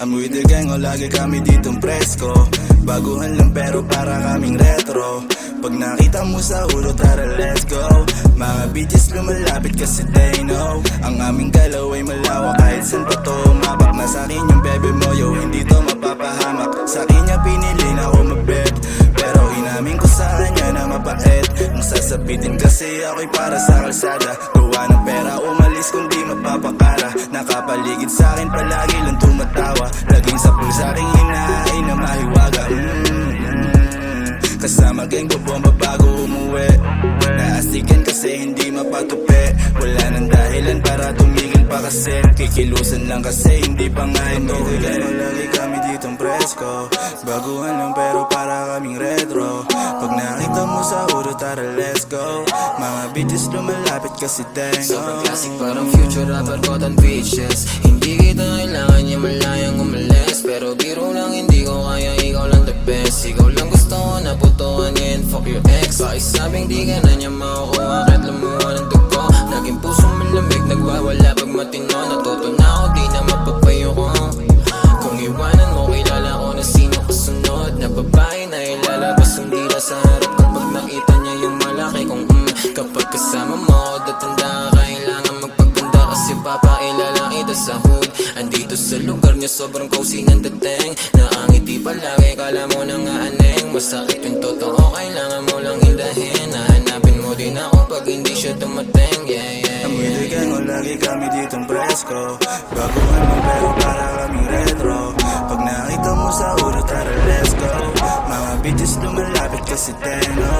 Amoy the gang o lagi kami ditong presko. Baguhan lang pero para kaming retro. Pag nakita mo sa ulo, tara let's go. Mga bitches lumalapit kasi they know ang aming galaw ay malawak kahit saan pa to umabak. Na sa'kin yung bebe mo, yo, hindi to mapapahamak. Sa'kin niya pinili na ako mabed, pero inamin ko sa kanya na mabait. Nung sasabitin kasi ako'y para sa kalsada. Gawa ng pera, umalis kung di mapapakara. Nakapaligid sa'kin palagi lang tumatawa. Laging sa pusa aking hinahain na mahiwaga. Kasama gang bobomba bago umuwi. Naastigan kasi hindi mapatupi. Wala nang dahilan para tumigil pa kasi. Kikilusan lang kasi hindi pa nga ito. Lagi kami ditong presko. Baguhan lang pero para kaming retro. Pag nakita mo sa ulo, tara let's go. Mga bitches lumalapit kasi tengo. Sobrang classic parang future rapper cotton bitches. Hindi kita kailangan niya malayang umalis. Pero biro lang hindi ko kaya, ikaw lang the best. Ikaw lang gusto ko na putuan yan, fuck your ex. Bakit sabing di ka na niya makukuha kahit lumuha ng dugo. Naging puso malamig, nagwawala pag matino. Natuto na ako, di na mapapayo ko. Kung iwanan mo, kilala ko na sino kasunod. Na babae na ilalabas ang dila sa harap. Kapag nakita niya yung malaki kong kapag kasama mo, datanda ka, kailangan magpaganda. Kasi papailala kita sa hood. Andito sa lugar niya sobrang cozy ng dating. Naangiti palagi, kala mo na nga aneng. Masakit yung totoo, kailangan mo lang hindahin. Nahanapin mo din ako pag hindi siya dumating, yeah, yeah. Amoy the gang o lagi kami ditong presko. Baguhan lang pero para kaming retro. Pag nakita mo sa ulo, tara let's go. Mga bitches lumalapit kasi tengo.